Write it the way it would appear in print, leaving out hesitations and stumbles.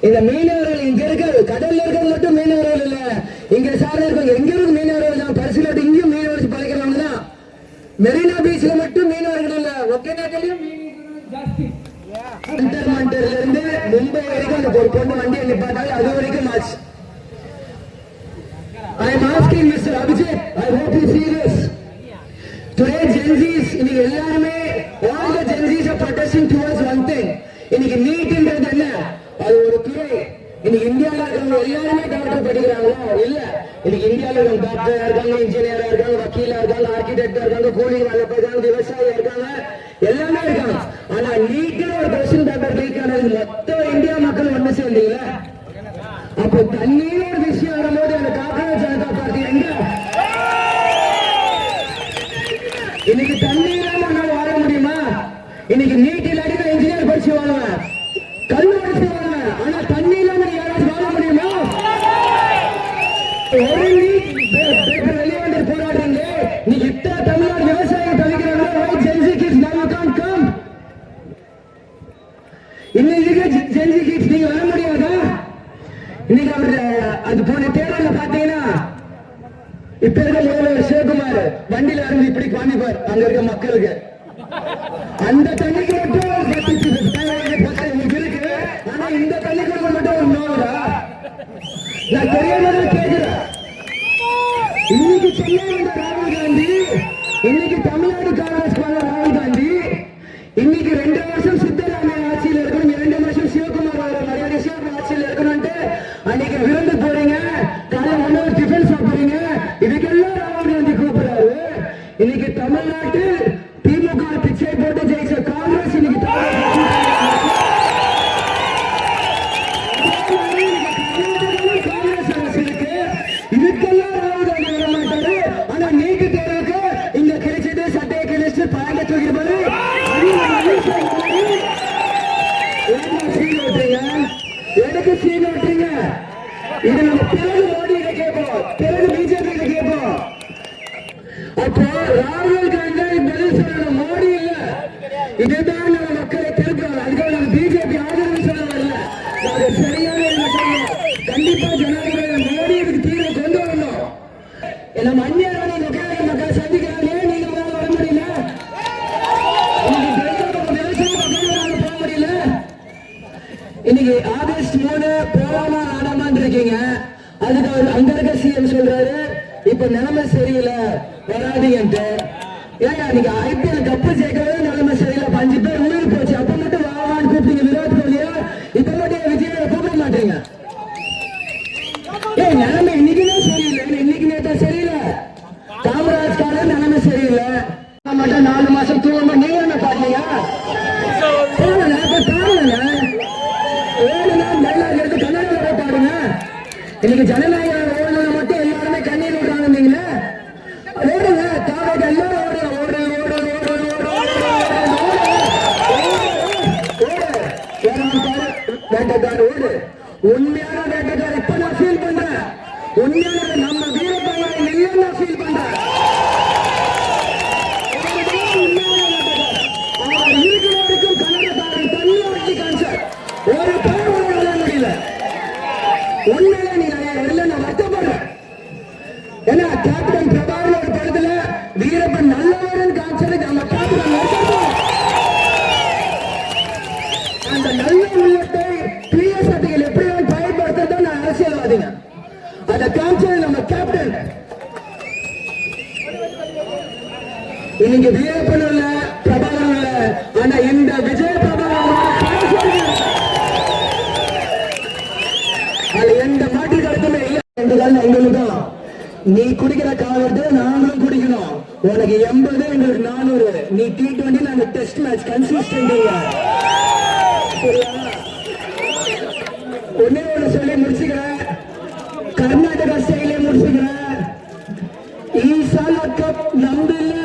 இந்த மீனவர்கள் இங்க இருக்க கடல்ல இருக்கிறது மட்டும் மீனவர்கள் இல்ல, இங்க சார்ந்த இருக்க எங்க இருக்கு மீனவர்கள் தான். பரிசுல இங்கேயும் மீனவர்கள் பழைக்கிறவங்க தான். மெரினா பீச்ல மட்டும் மீனவர்கள் இல்ல, ஓகேனா தெரியும். இன்டர்மண்டர்ல இருந்து மும்பை வரைக்கும் அந்த ஒரு பொண்ணு வண்டி நிப்பாட்டாங்க, அது வரைக்கும் ஆச்சு. I am asking Mr. Abhijit, I hope you see this. Today Gen Zs, இன்னைக்கு எல்லாருமே all the Gen Zs are protesting towards one thing. இன்னைக்கு நீட்ன்றது என்ன? அது ஒரு துறை. இன்னைக்கு இந்தியாவில் இருக்கிறவங்க எல்லாருமே டாக்டர் படிக்கிறாங்களா? இல்ல. இன்னைக்கு இந்தியாவில் இருக்கிற டாக்டரா இருக்காங்க, இன்ஜினியரா இருக்காங்க, வக்கீலா இருக்காங்க, ஆர்கிடெக்டா இருக்காங்க, கூலி வேலை பார்க்கறாங்க, விவசாயியா இருக்காங்க, எல்லாமே இருக்காங்க. ஆனா நீட்னு ஒரு கொஸ்டின் பேப்பர் லீக் ஆனது மொத்த இந்தியா மக்கள் ஒண்ணு சேர்ந்தீங்களா? அப்போ தண்ணீர் ஒரு விஷயம் வரும்போது அந்த காங்கிரஸ் ஜனதா பார்ட்டி எங்க? இன்னைக்கு தண்ணீர் வாழ முடியுமா? இன்னைக்கு நீட்டில் அடிக்க இன்ஜினியர் படிச்சு வாழுவேன், கல் படிச்சு வாழுவேன், ஆனா தண்ணி இல்லாம யாராவது வாழ முடியுமா? ஒரு நீட் வெளியே வந்து போராடுறீங்க. நீங்க இத்தனை தமிழ்நாடு விவசாயிகள் தவிக்கிறாங்க. இன்னைக்கு ஜென்சி கிட்ஸ் நீங்க வர முடியாதா? இன்னைக்கு அவரு அது போன தேர்தல பாத்தீங்கன்னா இப்ப இருக்க முதல்வர் சிவகுமார் வண்டியில இருந்து இப்படி காமிப்பார் அங்க இருக்க மக்களுக்கு. அந்த தண்ணிக்கு மட்டும் இருக்கு, ஆனா இந்த தண்ணிக்கு மட்டும் ஒரு நோடா? நான் தெரியாம கேட்கிறேன். இன்னைக்கு சென்னை வந்த ராகுல் காந்தி, இன்னைக்கு தமிழ்நாடு காங்கிரஸ் ராகுல் காந்தி, இன்னைக்கு 2 வருஷம் சித்தராமையா ஆட்சியில் இருக்கணும், 2 வருஷம் சிவகுமார் மரியாதை ஆட்சியில் இருக்கணும். அன்னைக்கு விருந்து போறீங்க, காலை உணவு டிஃபன் சாப்பிடுறீங்க, இதுக்கெல்லாம் ராகுல் காந்தி கூப்பிடுறாரு. இன்னைக்கு தமிழ்நாட்டில் திமுக பிச்சை போட்டு ஜெயிச்ச காங்கிரஸ் இன்னைக்கு காங்கிரஸ் அரசு இருக்கு. இதுக்கெல்லாம் ராகுல் காந்தி வர மாட்டாரு. ஆனா நீட்டு தேர்வுக்கு இங்க கிடைச்சது சட்டையை கிடைச்சு பாங்க தூக்கிட்டு எதுக்கு சீன் ஓட்டுறீங்க? இது நம்ம பிறகு மோடி கேட்போம், பிறகு பிஜேபி கேட்போம். அப்போ ராகுல் காந்தி பதில் சொல்லணும், மோடி இல்ல. இதுதான் நம்ம மக்களை திருப்போம். அதுக்காக நம்ம பிஜேபி ஆதரவு சொல்ல வரல, அது சரியான சொல்லணும். கண்டிப்பா ஜனாதிபதி மோடி இதுக்கு தீர்வு கொண்டு வரணும். நம்ம அந்நியராணி மக்கள் சந்திக்கிறாங்க, நீங்க வர முடியல. இன்னைக்கு ஆகஸ்ட் 3 போராமா நாடாமான் இருக்கீங்க. அதுக்கு அவர் அங்க இருக்க சிஎம் சொல்றாரு இப்ப நிலைமை சரியில்லை வராதீங்கன்ட்டு. ஏங்க நீங்க ஐபிஎல் கப்பு ஜெயிக்கவே நிலைமை சரியில்லை, 5 பேர் உயிர் போச்சு, அப்ப மட்டும் வாவான்னு கூப்பிட்டீங்க விராட் கோலியா, இப்ப மட்டும் விஜய் கூப்பிட மாட்டீங்க. ஏன் நிலைமை இன்னைக்குதான் சரியில்லை, இன்னைக்கு நேத்தா சரியில்லை. காமராஜ் காலம் நிலைமை சரியில்லை, மட்டும் 4 மாசம் தூங்காம நீங்க என்ன பாத்தீங்க? இன்னைக்கு ஜனநாயகம் ஓடுறது மட்டும் எல்லாருமே கண்ணீர் விடுறாங்க. ஓடுங்க தாவக எல்லாரும் ஓடு ஓடு ஓடு வேட்டைக்கார ஓடு. உண்மையான வேட்டைக்கார இப்ப நான் ஃபீல் பண்றேன். உண்மையான நம்ம வீரப்பங்க இல்ல நான் ஃபீல் பண்றேன். இருக்கிற வரைக்கும் கன்னடக்காரன் தண்ணி வச்சு கான்செப்ட் ஒரு படம் விளையாட முடியல. உண்மையில நீ நான் வருத்தப்படுறேன். ஏன்னா கேப்டன் பிரபாகரன் ஒரு படத்துல வீரப்பன் நல்லவரன் காட்சி நம்ம கேப்டன் அந்த நல்ல உள்ளத்தை பிஎஸ் சட்டைகள் எப்படி பயன்படுத்த நான் அரசியல்வாதிங்க. அந்த காட்சி நம்ம கேப்டன் இன்னைக்கு வீரப்பன் இல்ல பிரபாகரன் இல்ல, ஆனா இந்த விஜய் பிரபாகரன் எந்த மாட்டு கருத்துமே இல்லை. எங்களுக்கும் நீ குடிக்கிற காலத்தை நாங்களும் குடிக்கணும். உனக்கு 80 எங்களுக்கு 400. நீ T20 நாங்க டெஸ்ட் மேட்ச் கன்சிஸ்டன்ட். ஒன்னே ஒண்ணு சொல்லி முடிச்சுக்கிறேன், கர்நாடகா ஸ்டைலே முடிச்சுக்கிறேன். ஈ சால் கப் நம்பு இல்ல